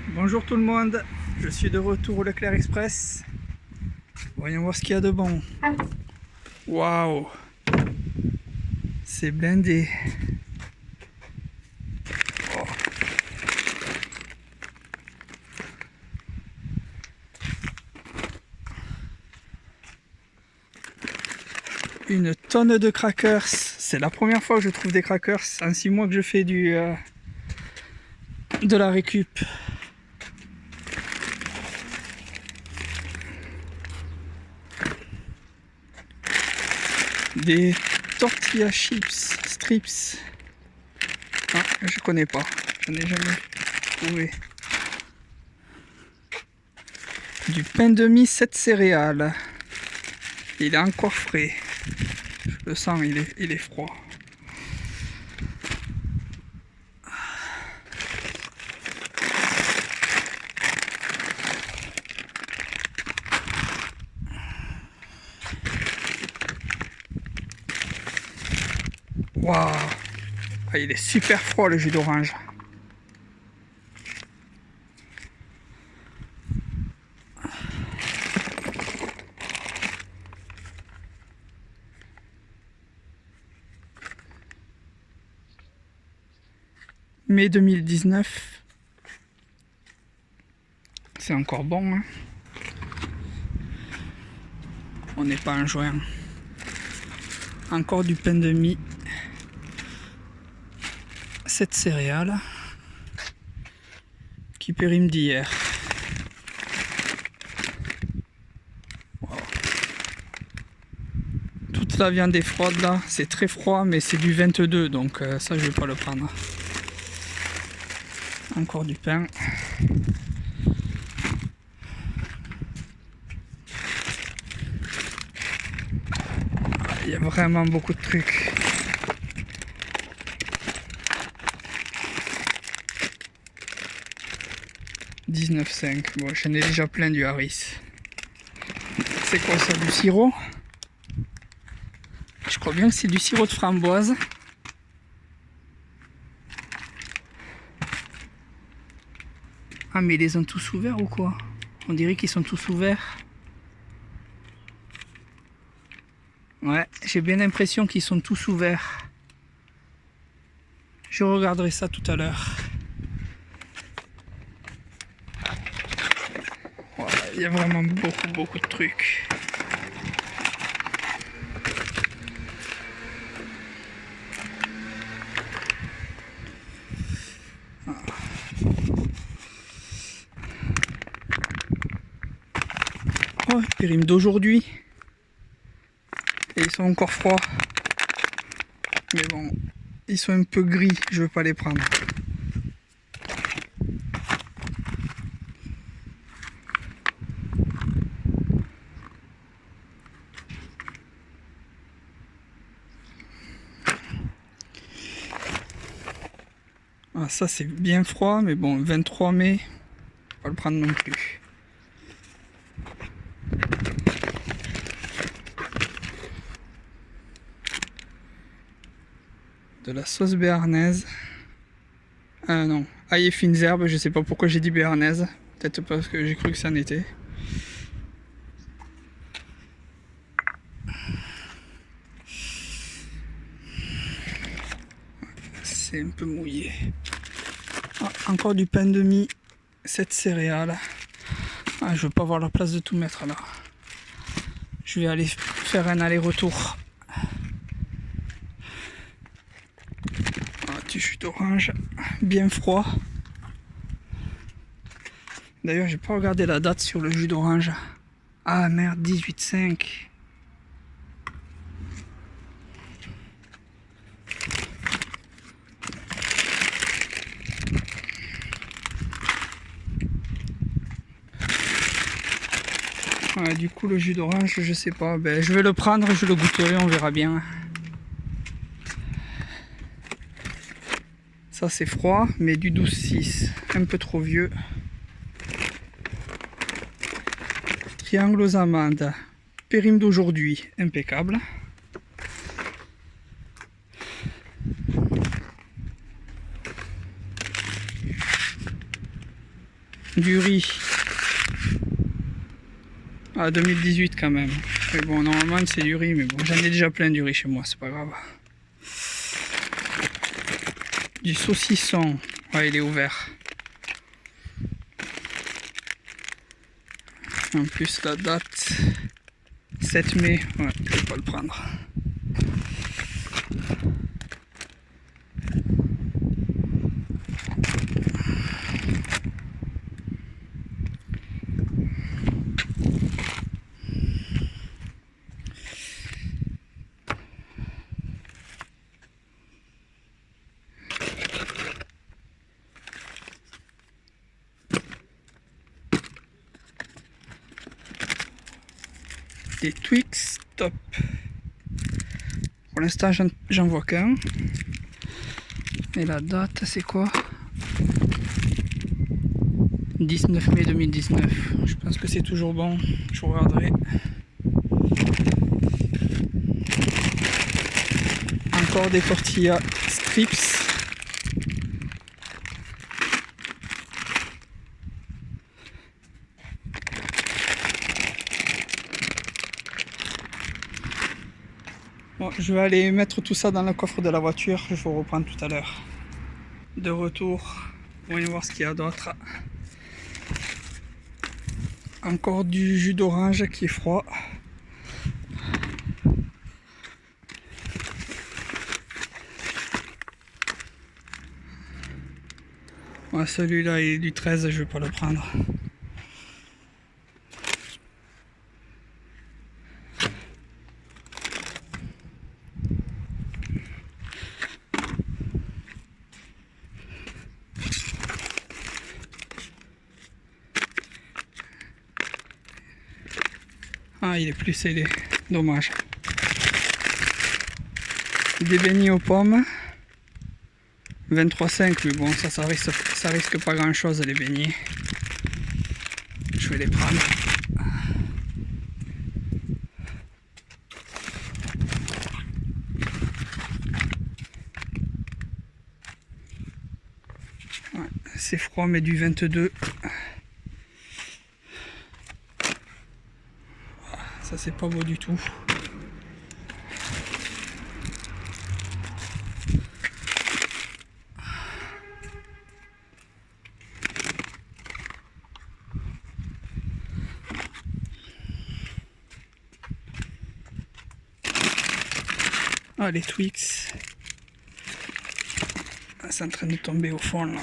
Bonjour tout le monde, je suis de retour au Leclerc Express. Voyons voir ce qu'il y a de bon. Waouh, c'est blindé. Oh. Une tonne de crackers. C'est la première fois que je trouve des crackers en 6 mois que je fais de la récup. Des tortilla chips, strips. Ah, je connais pas, j'en ai jamais trouvé. Du pain de mie 7 céréales. Il est encore frais. Je le sens, il est froid. Waouh, ah, il est super froid le jus d'orange. Mai 2019. C'est encore bon, hein. On n'est pas en juin. Encore du pain de mie. 7 céréales. Qui périme d'hier. Wow. Toute la viande est froide là. C'est très froid, mais c'est du 22, donc ça je vais pas le prendre. Encore du pain. Il y a vraiment beaucoup de trucs. « 19,5 ». Bon, j'en ai déjà plein du Harris. C'est quoi ça, du sirop? Je crois bien que c'est du sirop de framboise. Ah, mais ils les ont tous ouverts ou quoi? On dirait qu'ils sont tous ouverts. Ouais, j'ai bien l'impression qu'ils sont tous ouverts. Je regarderai ça tout à l'heure. Voilà, il y a vraiment beaucoup de trucs. Oh, périme d'aujourd'hui. Et ils sont encore froids. Mais bon, ils sont un peu gris, je veux pas les prendre. Ah, ça c'est bien froid, mais bon, 23 mai, pas le prendre non plus. De la sauce béarnaise. Ah non, ail et fines herbes, je sais pas pourquoi j'ai dit béarnaise. Peut-être parce que j'ai cru que ça en était. C'est un peu mouillé. Ah, encore du pain de mie, 7 céréales. Ah, je veux pas avoir la place de tout mettre là. Je vais aller faire un aller-retour. Du jus d'orange, bien froid. D'ailleurs, j'ai pas regardé la date sur le jus d'orange. Ah merde, 18,5. Ouais, du coup, le jus d'orange, je sais pas. Ben, je vais le prendre, je le goûterai, on verra bien. Ça, c'est froid, mais du 12,6. Un peu trop vieux. Triangle aux amandes. Périme d'aujourd'hui, impeccable. Du riz. Ah, 2018 quand même. Mais bon, normalement c'est du riz, mais bon, j'en ai déjà plein du riz chez moi, c'est pas grave. Du saucisson. Ouais, il est ouvert. En plus, la date 7 mai. Ouais, je vais pas le prendre. Des Twix top. Pour l'instant, j'en vois qu'un. Et la date, c'est quoi? 19 mai 2019. Je pense que c'est toujours bon. Je regarderai. Encore des tortillas strips. Bon, je vais aller mettre tout ça dans le coffre de la voiture. Je vais vous reprendre tout à l'heure. De retour. Voyons voir ce qu'il y a d'autre. Encore du jus d'orange qui est froid. Ouais, celui-là il est du 13, je vais pas le prendre. Ah, il est plus scellé, dommage. Des beignets aux pommes, 23,5, mais bon, ça risque pas grand chose les beignets. Je vais les prendre. Ouais, c'est froid, mais du 22. Ça, c'est pas beau du tout. Ah, les Twix. Ah, c'est en train de tomber au fond là.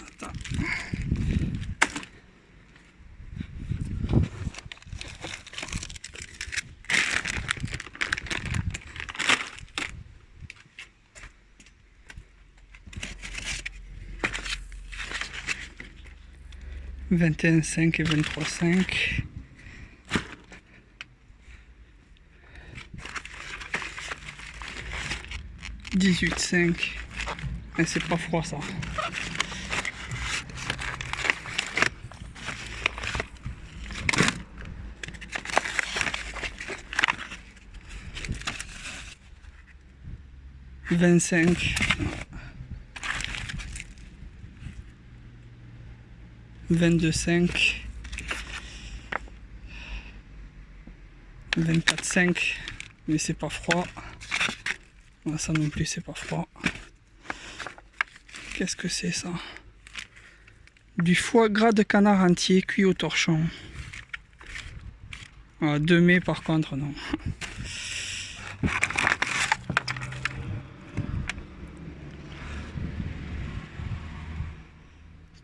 Attends. « 21,5 et 23,5. » 18,5. Et c'est pas froid ça. « 25. » 22,5. 24,5. Mais c'est pas froid. Ça non plus c'est pas froid. Qu'est-ce que c'est ça? Du foie gras de canard entier cuit au torchon. Ah, 2 mai par contre non.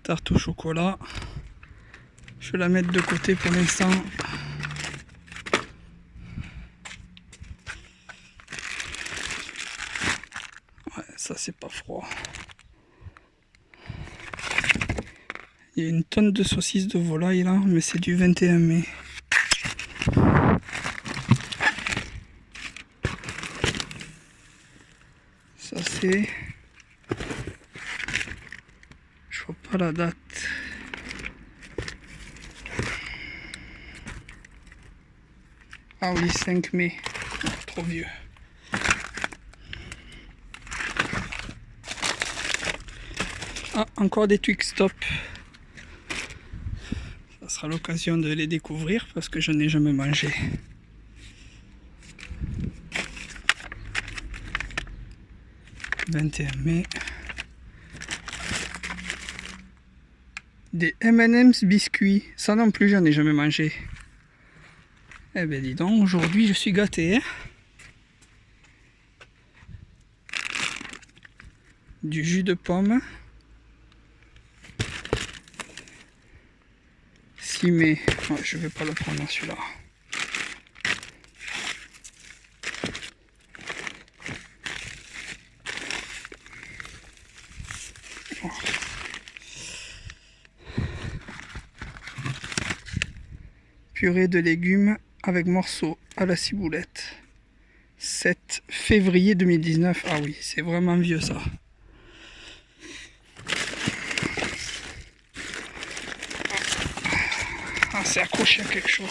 Tarte au chocolat. Je vais la mettre de côté pour l'instant. Ouais, ça c'est pas froid. Il y a une tonne de saucisses de volaille là, mais c'est du 21 mai. Ça c'est... Je vois pas la date. Ah oui, 5 mai. Trop vieux. Ah, encore des Twix Stop. Ça sera l'occasion de les découvrir parce que je n'ai jamais mangé. « 21 mai. Des M&M's biscuits. Ça non plus, j'en ai jamais mangé. Eh ben dis donc, aujourd'hui je suis gâté. Hein, du jus de pomme. 6 mai. Oh, je vais pas le prendre celui-là. Oh. Purée de légumes avec morceaux à la ciboulette. 7 février 2019. Ah oui, c'est vraiment vieux ça. Ah, c'est accroché à quelque chose.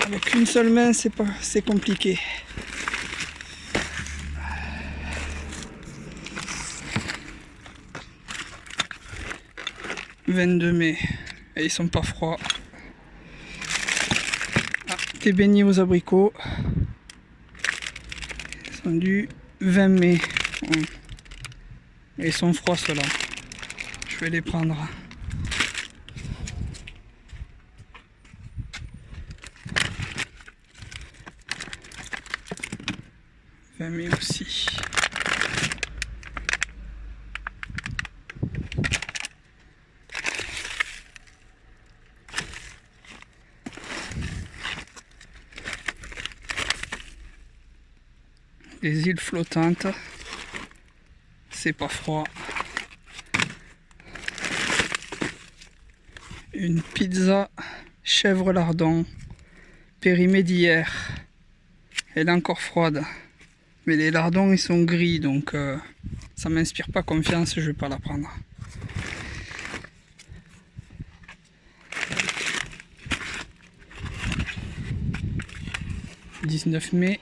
Avec une seule main, c'est compliqué. « 22 mai. Et ils sont pas froids. Ah, des beignets aux abricots. Ils sont du 20 mai. Et ils sont froids ceux-là. Je vais les prendre. « 20 mai aussi. » Les îles flottantes, c'est pas froid. Une pizza chèvre lardon périmée d'hier. Elle est encore froide. Mais les lardons ils sont gris donc ça m'inspire pas confiance, je vais pas la prendre. « 19 mai. »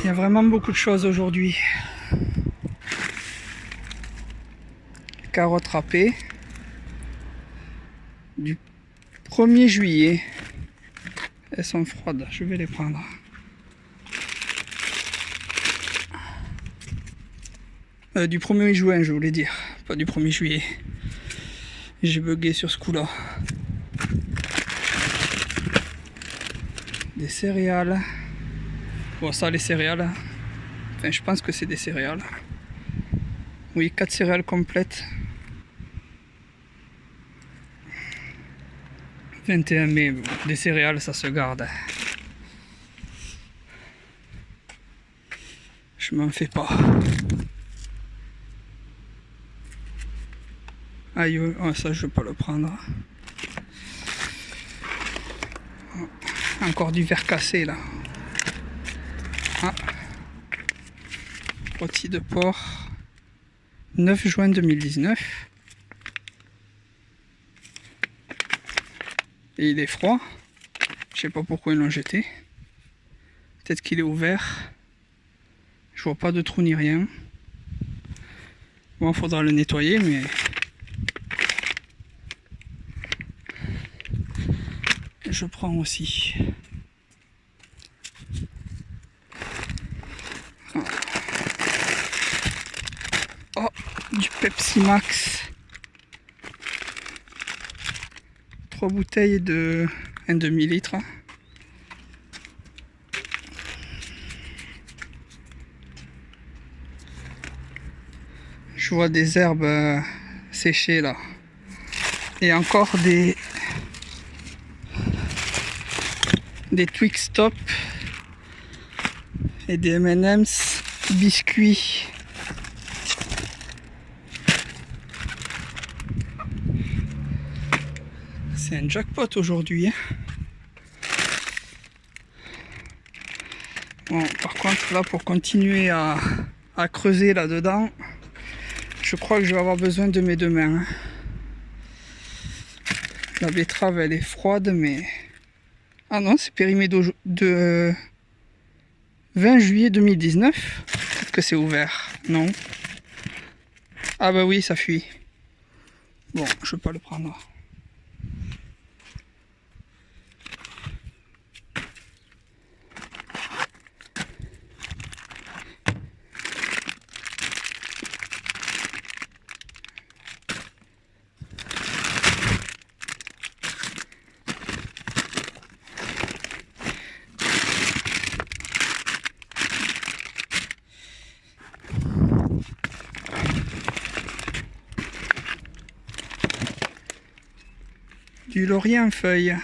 Il y a vraiment beaucoup de choses aujourd'hui. Carottes râpées. Du 1er juillet. Elles sont froides, je vais les prendre. Du 1er juin, je voulais dire, pas du 1er juillet. J'ai bugué sur ce coup-là. Des céréales. Bon, ça, les céréales. Enfin, je pense que c'est des céréales. Oui, 4 céréales complètes. 21 mai, bon, des céréales, ça se garde. Je m'en fais pas. Aïe, oh, ça, je vais pas le prendre. Encore du verre cassé, là. Ah. Rôti de porc. 9 juin 2019. Et il est froid. Je sais pas pourquoi ils l'ont jeté. Peut-être qu'il est ouvert. Je vois pas de trou ni rien. Bon, faudra le nettoyer, mais... Je prends aussi. Oh, du Pepsi Max. 3 bouteilles de 1 demi-litre. Je vois des herbes séchées là. Et encore des Twix Stop et des M&M's biscuits. C'est un jackpot aujourd'hui. Hein. Bon, par contre, là, pour continuer à creuser là-dedans, je crois que je vais avoir besoin de mes 2 mains. Hein. La betterave, elle est froide, mais... Ah non, c'est périmé 20 juillet 2019. Peut-être que c'est ouvert. Non. Ah bah oui, ça fuit. Bon, je peux pas le prendre. Du laurier en feuille.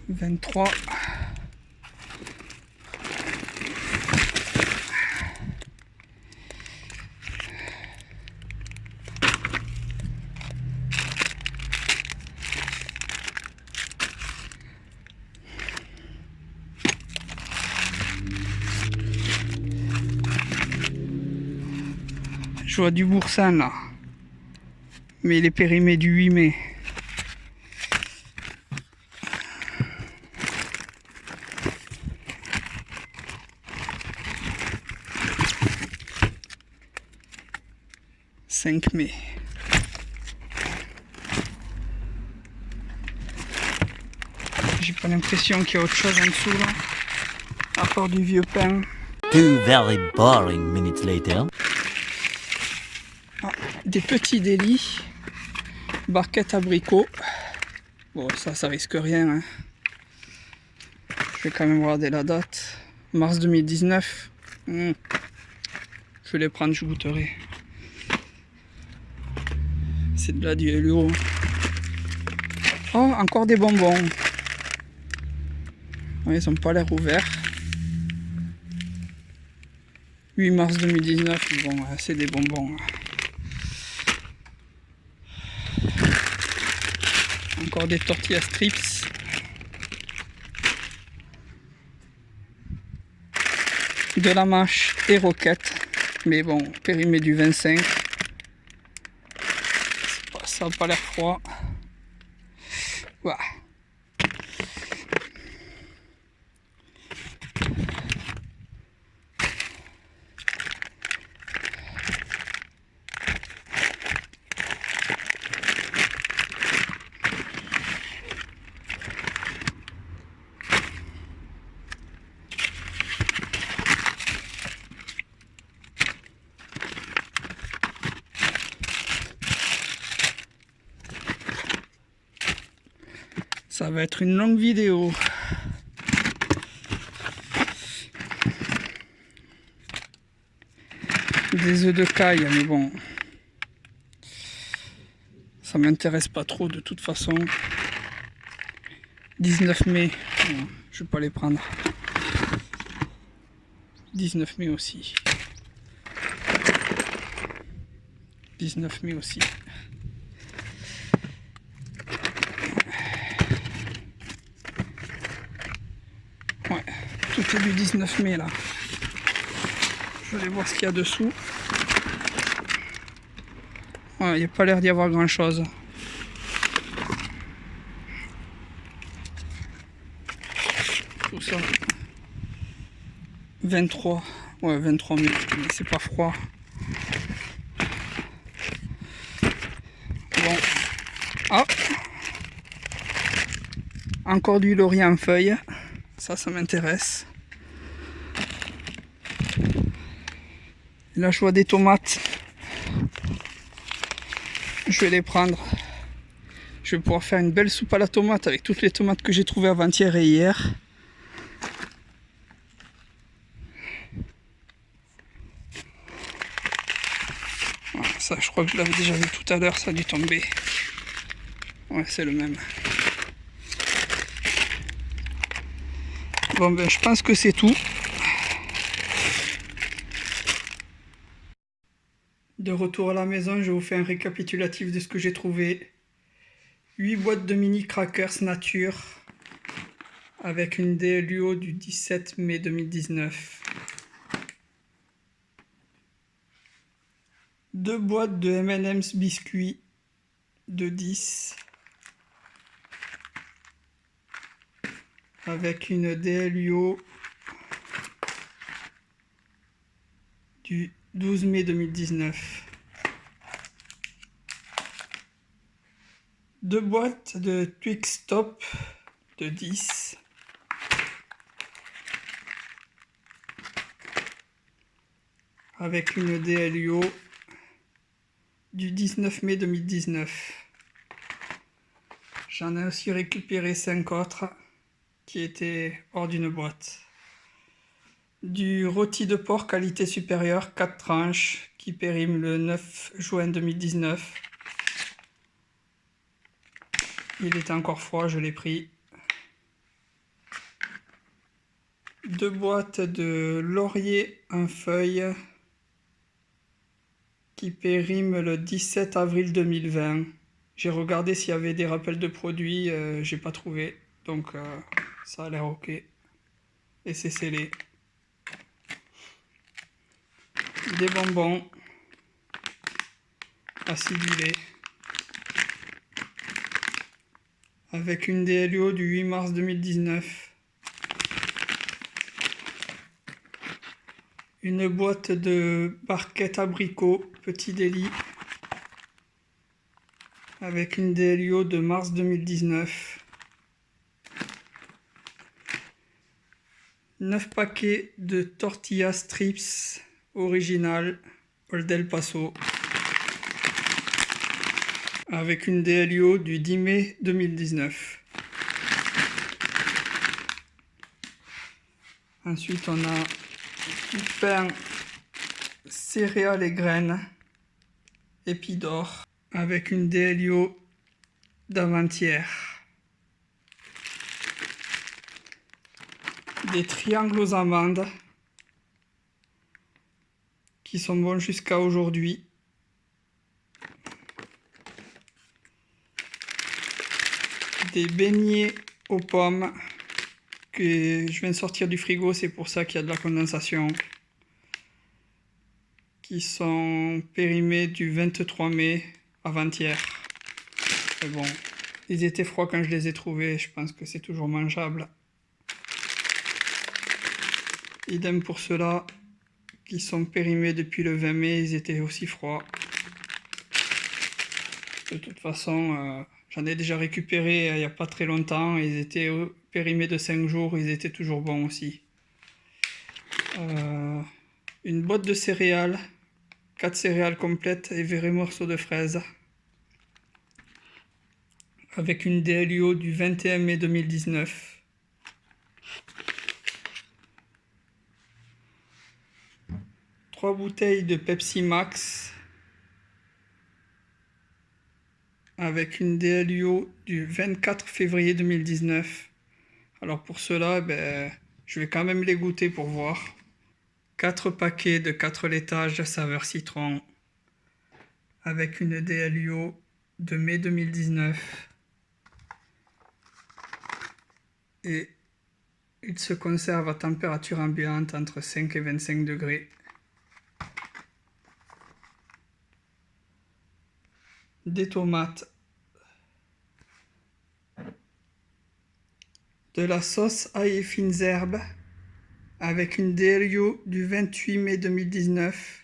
« 23 ». Je vois du boursin là, mais il est périmé du 8 mai. « 5 mai ». J'ai pas l'impression qu'il y a autre chose en dessous là, à part du vieux pain. 2 very boring minutes later. Ah, des petits délits, barquette abricot. Bon, ça risque rien. Hein. Je vais quand même regarder la date. Mars 2019. Je vais les prendre, je goûterai. C'est de la du LUO. Oh, encore des bonbons. Ouais, ils n'ont pas l'air ouverts. 8 mars 2019, bon, c'est des bonbons. Encore des tortillas strips. De la mâche et roquette. Mais bon, périmé du 25. Ça n'a pas l'air froid. Ouais. Ça va être une longue vidéo. Des œufs de caille, mais bon. Ça m'intéresse pas trop de toute façon. 19 mai, bon, je vais pas les prendre. 19 mai aussi. 19 mai aussi. Ouais, tout est du 19 mai là. Je vais aller voir ce qu'il y a dessous. Ouais, il n'y a pas l'air d'y avoir grand chose. Tout ça. 23. Ouais, 23 mai, mais c'est pas froid. Bon. Ah. Encore du laurier en feuille. Ça m'intéresse. Là, je vois des tomates. Je vais les prendre. Je vais pouvoir faire une belle soupe à la tomate avec toutes les tomates que j'ai trouvées avant-hier et hier. Voilà, ça, je crois que je l'avais déjà vu tout à l'heure, ça a dû tomber. Ouais, c'est le même. Bon, ben, je pense que c'est tout. De retour à la maison, je vous fais un récapitulatif de ce que j'ai trouvé. 8 boîtes de mini crackers nature avec une DLUO du 17 mai 2019. 2 boîtes de M&M's biscuits de 10 avec une DLUO du 12 mai 2019. 2 boîtes de Twix Top de 10 avec une DLUO du 19 mai 2019. J'en ai aussi récupéré 5 autres qui étaient hors d'une boîte. Du rôti de porc qualité supérieure, 4 tranches, qui périme le 9 juin 2019. Il était encore froid, je l'ai pris. 2 boîtes de laurier en feuilles qui périme le 17 avril 2020. J'ai regardé s'il y avait des rappels de produits, j'ai pas trouvé, donc ça a l'air ok. Et c'est scellé. Des bonbons acidulés avec une DLUO du 8 mars 2019. Une boîte de barquettes abricots petit délit avec une DLUO de mars 2019. 9 paquets de tortillas strips original Old El Paso avec une DLUO du 10 mai 2019. Ensuite on a du pain céréales et graines Épidore avec une DLUO d'avant-hier. Des triangles aux amandes qui sont bons jusqu'à aujourd'hui. Des beignets aux pommes que je viens de sortir du frigo, c'est pour ça qu'il y a de la condensation, qui sont périmés du 23 mai avant-hier. Mais bon, ils étaient froids quand je les ai trouvés, je pense que c'est toujours mangeable. Idem pour ceux-là qui sont périmés depuis le 20 mai, ils étaient aussi froids. De toute façon, j'en ai déjà récupéré il n'y a pas très longtemps, ils étaient périmés de 5 jours, ils étaient toujours bons aussi. Une boîte de céréales, 4 céréales complètes et vrais morceaux de fraises, avec une DLUO du 21 mai 2019. Trois bouteilles de Pepsi Max avec une DLUO du 24 février 2019. Alors pour cela, je vais quand même les goûter pour voir. 4 paquets de 4 laitages saveur citron avec une DLUO de mai 2019. Et ils se conservent à température ambiante entre 5 et 25 degrés. Des tomates, de la sauce ail et fines herbes avec une DLUO du 28 mai 2019,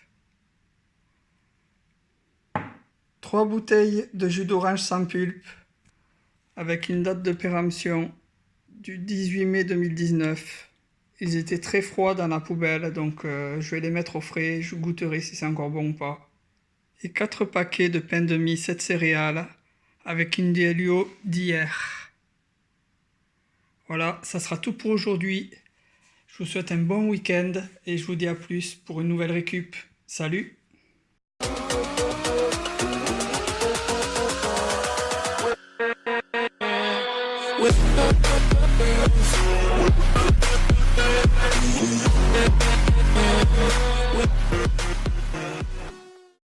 3 bouteilles de jus d'orange sans pulpe avec une date de péremption du 18 mai 2019. Ils étaient très froids dans la poubelle, donc je vais les mettre au frais, je goûterai si c'est encore bon ou pas. Et 4 paquets de pain de mie 7 céréales avec une DLUO d'hier. Voilà, ça sera tout pour aujourd'hui. Je vous souhaite un bon week-end et je vous dis à plus pour une nouvelle récup. Salut! With